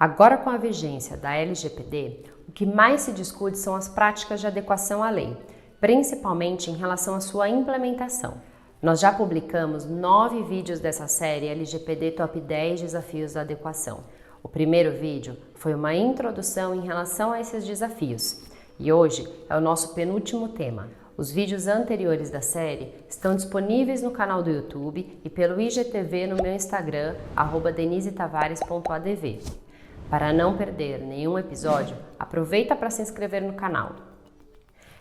Agora, com a vigência da LGPD, o que mais se discute são as práticas de adequação à lei, principalmente em relação à sua implementação. Nós já publicamos 9 vídeos dessa série LGPD Top 10 Desafios da Adequação. O primeiro vídeo foi uma introdução em relação a esses desafios e hoje é o nosso penúltimo tema. Os vídeos anteriores da série estão disponíveis no canal do YouTube e pelo IGTV no meu Instagram, @denisitavares.adv. Para não perder nenhum episódio, aproveita para se inscrever no canal.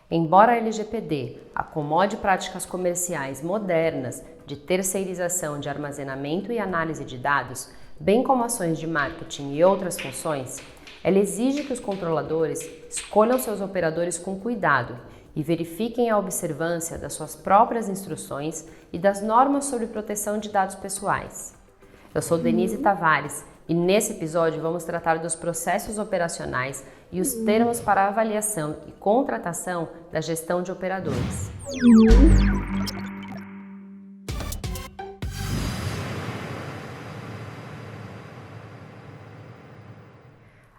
Embora a LGPD acomode práticas comerciais modernas de terceirização de armazenamento e análise de dados, bem como ações de marketing e outras funções, ela exige que os controladores escolham seus operadores com cuidado e verifiquem a observância das suas próprias instruções e das normas sobre proteção de dados pessoais. Eu sou Denise Tavares e nesse episódio vamos tratar dos processos operacionais e os termos para avaliação e contratação da gestão de operadores.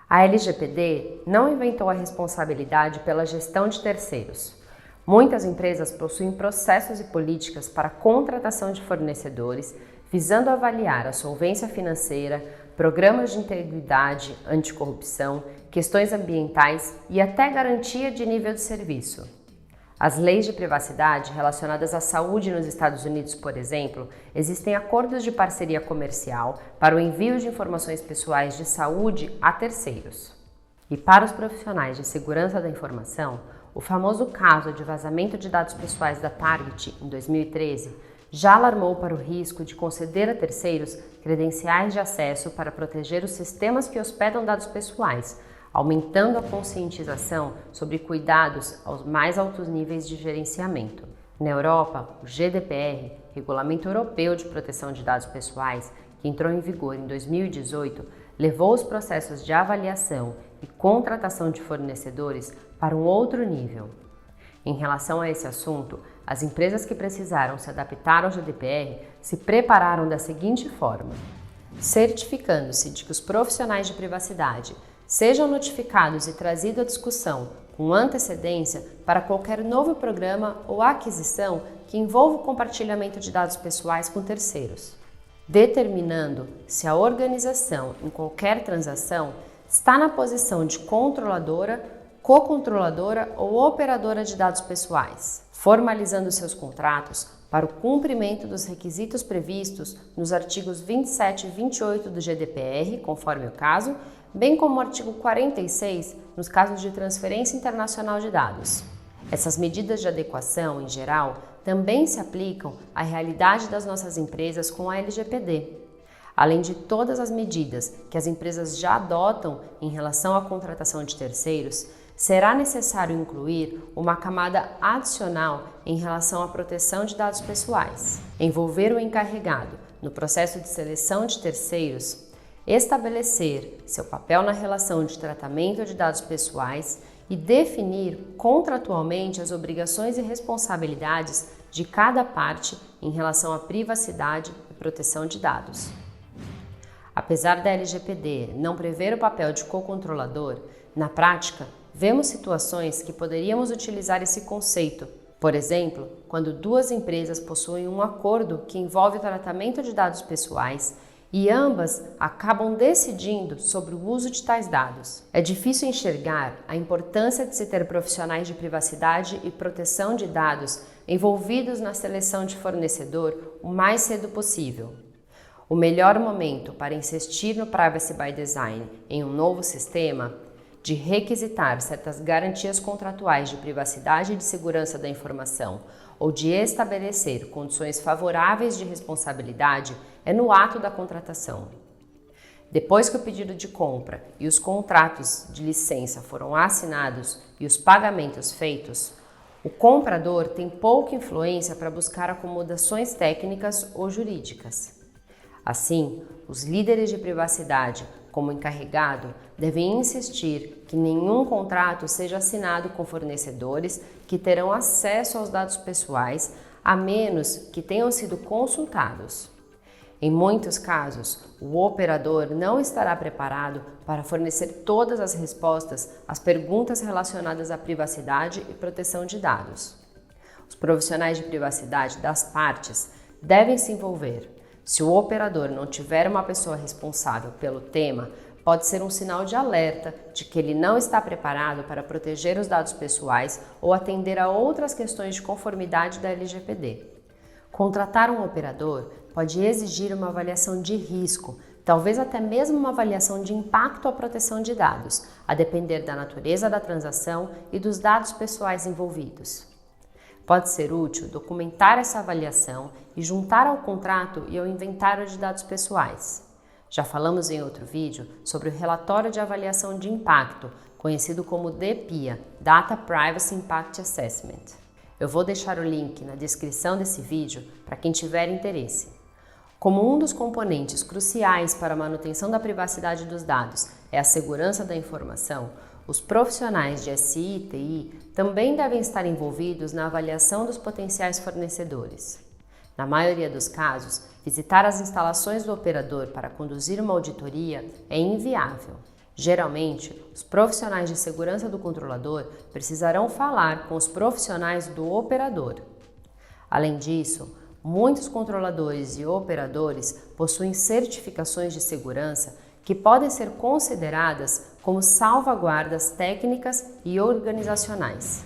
A LGPD não inventou a responsabilidade pela gestão de terceiros. Muitas empresas possuem processos e políticas para contratação de fornecedores, visando avaliar a solvência financeira, programas de integridade, anticorrupção, questões ambientais e até garantia de nível de serviço. As leis de privacidade relacionadas à saúde nos Estados Unidos, por exemplo, existem acordos de parceria comercial para o envio de informações pessoais de saúde a terceiros. E para os profissionais de segurança da informação, o famoso caso de vazamento de dados pessoais da Target em 2013 já alarmou para o risco de conceder a terceiros credenciais de acesso para proteger os sistemas que hospedam dados pessoais, aumentando a conscientização sobre cuidados aos mais altos níveis de gerenciamento. Na Europa, o GDPR, Regulamento Europeu de Proteção de Dados Pessoais, que entrou em vigor em 2018, levou os processos de avaliação e contratação de fornecedores para um outro nível. Em relação a esse assunto, as empresas que precisaram se adaptar ao GDPR se prepararam da seguinte forma: certificando-se de que os profissionais de privacidade sejam notificados e trazidos à discussão com antecedência para qualquer novo programa ou aquisição que envolva o compartilhamento de dados pessoais com terceiros, determinando se a organização, em qualquer transação, está na posição de controladora, co-controladora ou operadora de dados pessoais, formalizando seus contratos para o cumprimento dos requisitos previstos nos artigos 27 e 28 do GDPR, conforme o caso, bem como o artigo 46 nos casos de transferência internacional de dados. Essas medidas de adequação, em geral, também se aplicam à realidade das nossas empresas com a LGPD. Além de todas as medidas que as empresas já adotam em relação à contratação de terceiros, será necessário incluir uma camada adicional em relação à proteção de dados pessoais, envolver o encarregado no processo de seleção de terceiros, estabelecer seu papel na relação de tratamento de dados pessoais e definir contratualmente as obrigações e responsabilidades de cada parte em relação à privacidade e proteção de dados. Apesar da LGPD não prever o papel de co-controlador, na prática, vemos situações que poderíamos utilizar esse conceito. Por exemplo, quando duas empresas possuem um acordo que envolve o tratamento de dados pessoais e ambas acabam decidindo sobre o uso de tais dados. É difícil enxergar a importância de se ter profissionais de privacidade e proteção de dados envolvidos na seleção de fornecedor o mais cedo possível. O melhor momento para insistir no Privacy by Design em um novo sistema, de requisitar certas garantias contratuais de privacidade e de segurança da informação ou de estabelecer condições favoráveis de responsabilidade é no ato da contratação. Depois que o pedido de compra e os contratos de licença foram assinados e os pagamentos feitos, o comprador tem pouca influência para buscar acomodações técnicas ou jurídicas. Assim, os líderes de privacidade, como encarregado, devem insistir que nenhum contrato seja assinado com fornecedores que terão acesso aos dados pessoais, a menos que tenham sido consultados. Em muitos casos, o operador não estará preparado para fornecer todas as respostas às perguntas relacionadas à privacidade e proteção de dados. Os profissionais de privacidade das partes devem se envolver. Se o operador não tiver uma pessoa responsável pelo tema, pode ser um sinal de alerta de que ele não está preparado para proteger os dados pessoais ou atender a outras questões de conformidade da LGPD. Contratar um operador pode exigir uma avaliação de risco, talvez até mesmo uma avaliação de impacto à proteção de dados, a depender da natureza da transação e dos dados pessoais envolvidos. Pode ser útil documentar essa avaliação e juntar ao contrato e ao inventário de dados pessoais. Já falamos em outro vídeo sobre o relatório de avaliação de impacto, conhecido como DPIA, Data Privacy Impact Assessment. Eu vou deixar o link na descrição desse vídeo para quem tiver interesse. Como um dos componentes cruciais para a manutenção da privacidade dos dados é a segurança da informação, os profissionais de SI e TI também devem estar envolvidos na avaliação dos potenciais fornecedores. Na maioria dos casos, visitar as instalações do operador para conduzir uma auditoria é inviável. Geralmente, os profissionais de segurança do controlador precisarão falar com os profissionais do operador. Além disso, muitos controladores e operadores possuem certificações de segurança que podem ser consideradas como salvaguardas técnicas e organizacionais.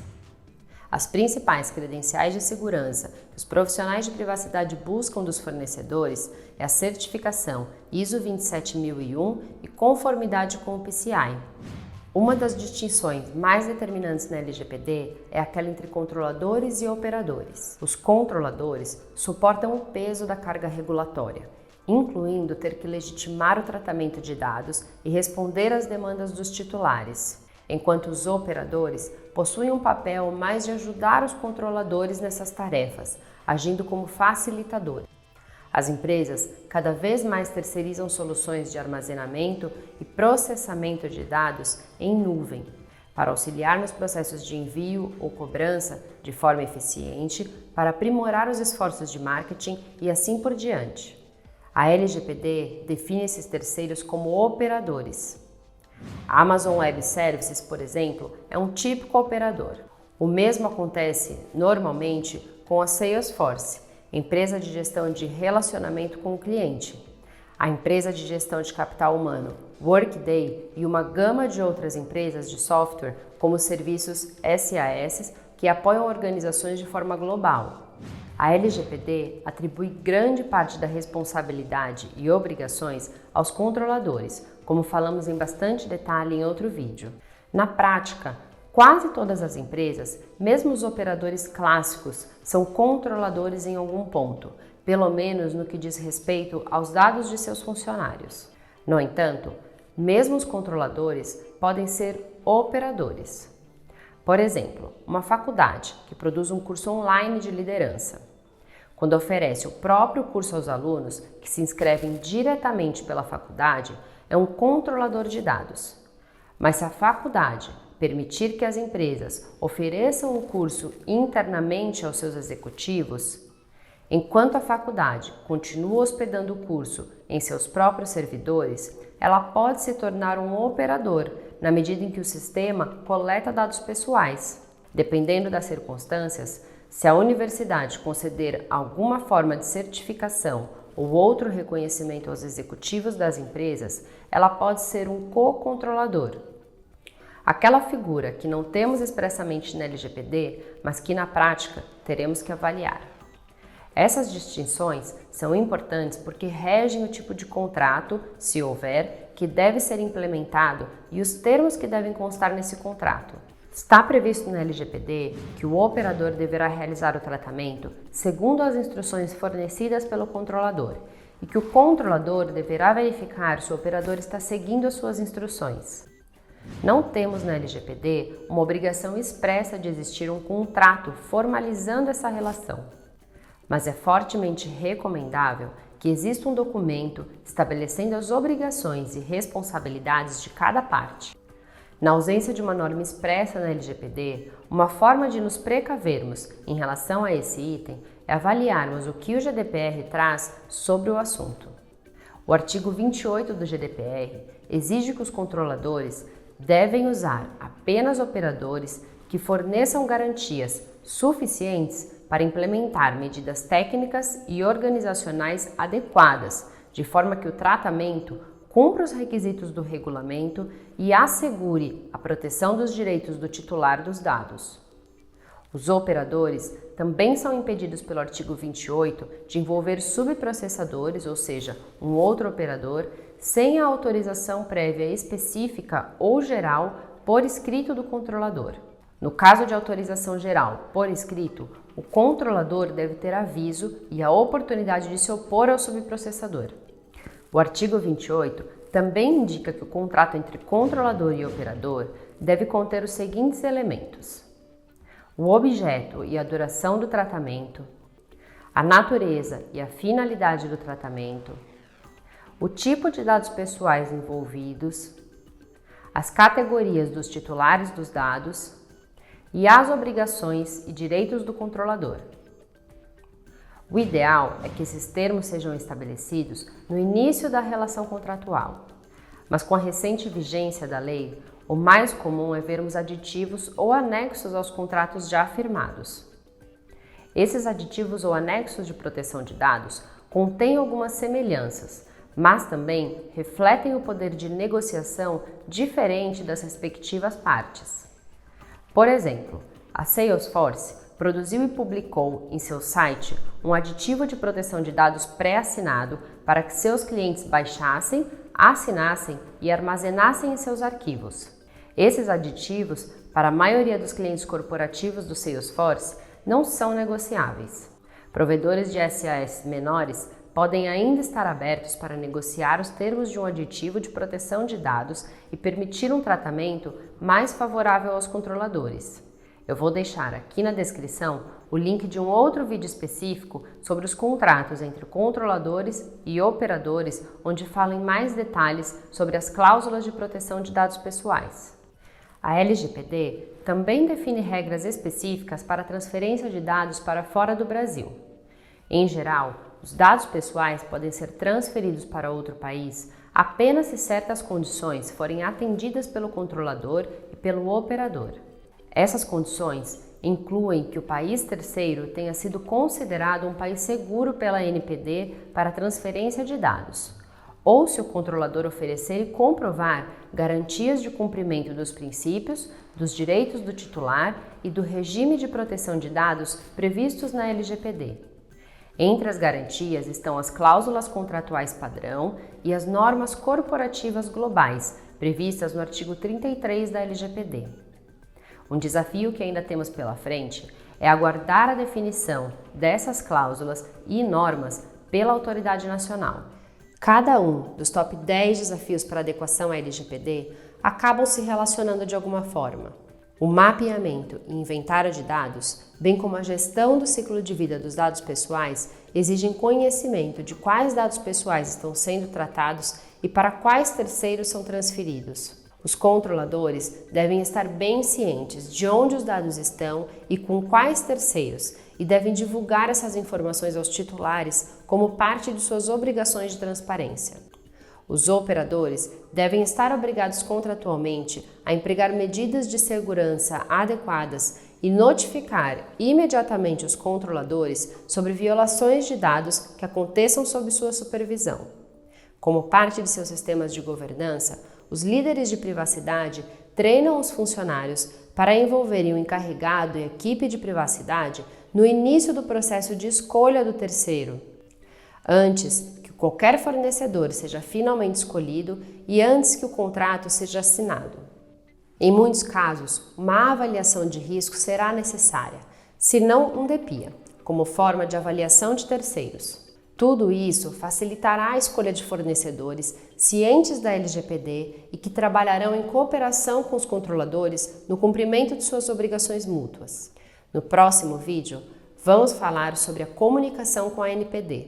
As principais credenciais de segurança que os profissionais de privacidade buscam dos fornecedores é a certificação ISO 27001 e conformidade com o PCI. Uma das distinções mais determinantes na LGPD é aquela entre controladores e operadores. Os controladores suportam o peso da carga regulatória, incluindo ter que legitimar o tratamento de dados e responder às demandas dos titulares, enquanto os operadores possuem um papel mais de ajudar os controladores nessas tarefas, agindo como facilitadores. As empresas cada vez mais terceirizam soluções de armazenamento e processamento de dados em nuvem, para auxiliar nos processos de envio ou cobrança de forma eficiente, para aprimorar os esforços de marketing e assim por diante. A LGPD define esses terceiros como operadores. A Amazon Web Services, por exemplo, é um típico operador. O mesmo acontece normalmente com a Salesforce, empresa de gestão de relacionamento com o cliente, a empresa de gestão de capital humano Workday e uma gama de outras empresas de software, como os serviços SaaS, que apoiam organizações de forma global. A LGPD atribui grande parte da responsabilidade e obrigações aos controladores, como falamos em bastante detalhe em outro vídeo. Na prática, quase todas as empresas, mesmo os operadores clássicos, são controladores em algum ponto, pelo menos no que diz respeito aos dados de seus funcionários. No entanto, mesmo os controladores podem ser operadores. Por exemplo, uma faculdade que produz um curso online de liderança. Quando oferece o próprio curso aos alunos que se inscrevem diretamente pela faculdade, é um controlador de dados. Mas se a faculdade permitir que as empresas ofereçam o curso internamente aos seus executivos, enquanto a faculdade continua hospedando o curso em seus próprios servidores, ela pode se tornar um operador na medida em que o sistema coleta dados pessoais. Dependendo das circunstâncias, se a universidade conceder alguma forma de certificação ou outro reconhecimento aos executivos das empresas, ela pode ser um co-controlador. Aquela figura que não temos expressamente na LGPD, mas que na prática teremos que avaliar. Essas distinções são importantes porque regem o tipo de contrato, se houver, que deve ser implementado e os termos que devem constar nesse contrato. Está previsto na LGPD que o operador deverá realizar o tratamento segundo as instruções fornecidas pelo controlador e que o controlador deverá verificar se o operador está seguindo as suas instruções. Não temos na LGPD uma obrigação expressa de existir um contrato formalizando essa relação, mas é fortemente recomendável que exista um documento estabelecendo as obrigações e responsabilidades de cada parte. Na ausência de uma norma expressa na LGPD, uma forma de nos precavermos em relação a esse item é avaliarmos o que o GDPR traz sobre o assunto. O artigo 28 do GDPR exige que os controladores devem usar apenas operadores que forneçam garantias suficientes para implementar medidas técnicas e organizacionais adequadas, de forma que o tratamento cumpra os requisitos do regulamento e assegure a proteção dos direitos do titular dos dados. Os operadores também são impedidos pelo artigo 28 de envolver subprocessadores, ou seja, um outro operador, sem a autorização prévia específica ou geral por escrito do controlador. No caso de autorização geral por escrito, o controlador deve ter aviso e a oportunidade de se opor ao subprocessador. O artigo 28 também indica que o contrato entre controlador e operador deve conter os seguintes elementos: o objeto e a duração do tratamento, a natureza e a finalidade do tratamento, o tipo de dados pessoais envolvidos, as categorias dos titulares dos dados e as obrigações e direitos do controlador. O ideal é que esses termos sejam estabelecidos no início da relação contratual, mas com a recente vigência da lei, o mais comum é vermos aditivos ou anexos aos contratos já firmados. Esses aditivos ou anexos de proteção de dados contêm algumas semelhanças, mas também refletem o poder de negociação diferente das respectivas partes. Por exemplo, a Salesforce produziu e publicou em seu site um aditivo de proteção de dados pré-assinado para que seus clientes baixassem, assinassem e armazenassem em seus arquivos. Esses aditivos, para a maioria dos clientes corporativos do Salesforce, não são negociáveis. Provedores de SaaS menores podem ainda estar abertos para negociar os termos de um aditivo de proteção de dados e permitir um tratamento mais favorável aos controladores. Eu vou deixar aqui na descrição o link de um outro vídeo específico sobre os contratos entre controladores e operadores, onde falo em mais detalhes sobre as cláusulas de proteção de dados pessoais. A LGPD também define regras específicas para a transferência de dados para fora do Brasil. Em geral, os dados pessoais podem ser transferidos para outro país apenas se certas condições forem atendidas pelo controlador e pelo operador. Essas condições incluem que o país terceiro tenha sido considerado um país seguro pela ANPD para transferência de dados, ou se o controlador oferecer e comprovar garantias de cumprimento dos princípios, dos direitos do titular e do regime de proteção de dados previstos na LGPD. Entre as garantias estão as cláusulas contratuais padrão e as normas corporativas globais, previstas no artigo 33 da LGPD. Um desafio que ainda temos pela frente é aguardar a definição dessas cláusulas e normas pela autoridade nacional. Cada um dos top 10 desafios para adequação à LGPD acabam se relacionando de alguma forma. O mapeamento e inventário de dados, bem como a gestão do ciclo de vida dos dados pessoais, exigem conhecimento de quais dados pessoais estão sendo tratados e para quais terceiros são transferidos. Os controladores devem estar bem cientes de onde os dados estão e com quais terceiros, e devem divulgar essas informações aos titulares como parte de suas obrigações de transparência. Os operadores devem estar obrigados contratualmente a empregar medidas de segurança adequadas e notificar imediatamente os controladores sobre violações de dados que aconteçam sob sua supervisão. Como parte de seus sistemas de governança, os líderes de privacidade treinam os funcionários para envolverem o encarregado e a equipe de privacidade no início do processo de escolha do terceiro, antes que qualquer fornecedor seja finalmente escolhido e antes que o contrato seja assinado. Em muitos casos, uma avaliação de risco será necessária, se não um DPIA, como forma de avaliação de terceiros. Tudo isso facilitará a escolha de fornecedores cientes da LGPD e que trabalharão em cooperação com os controladores no cumprimento de suas obrigações mútuas. No próximo vídeo, vamos falar sobre a comunicação com a ANPD.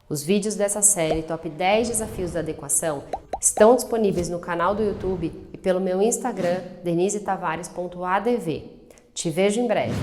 Os vídeos dessa série Top 10 Desafios da Adequação estão disponíveis no canal do YouTube e pelo meu Instagram, denisetavares.adv. Te vejo em breve!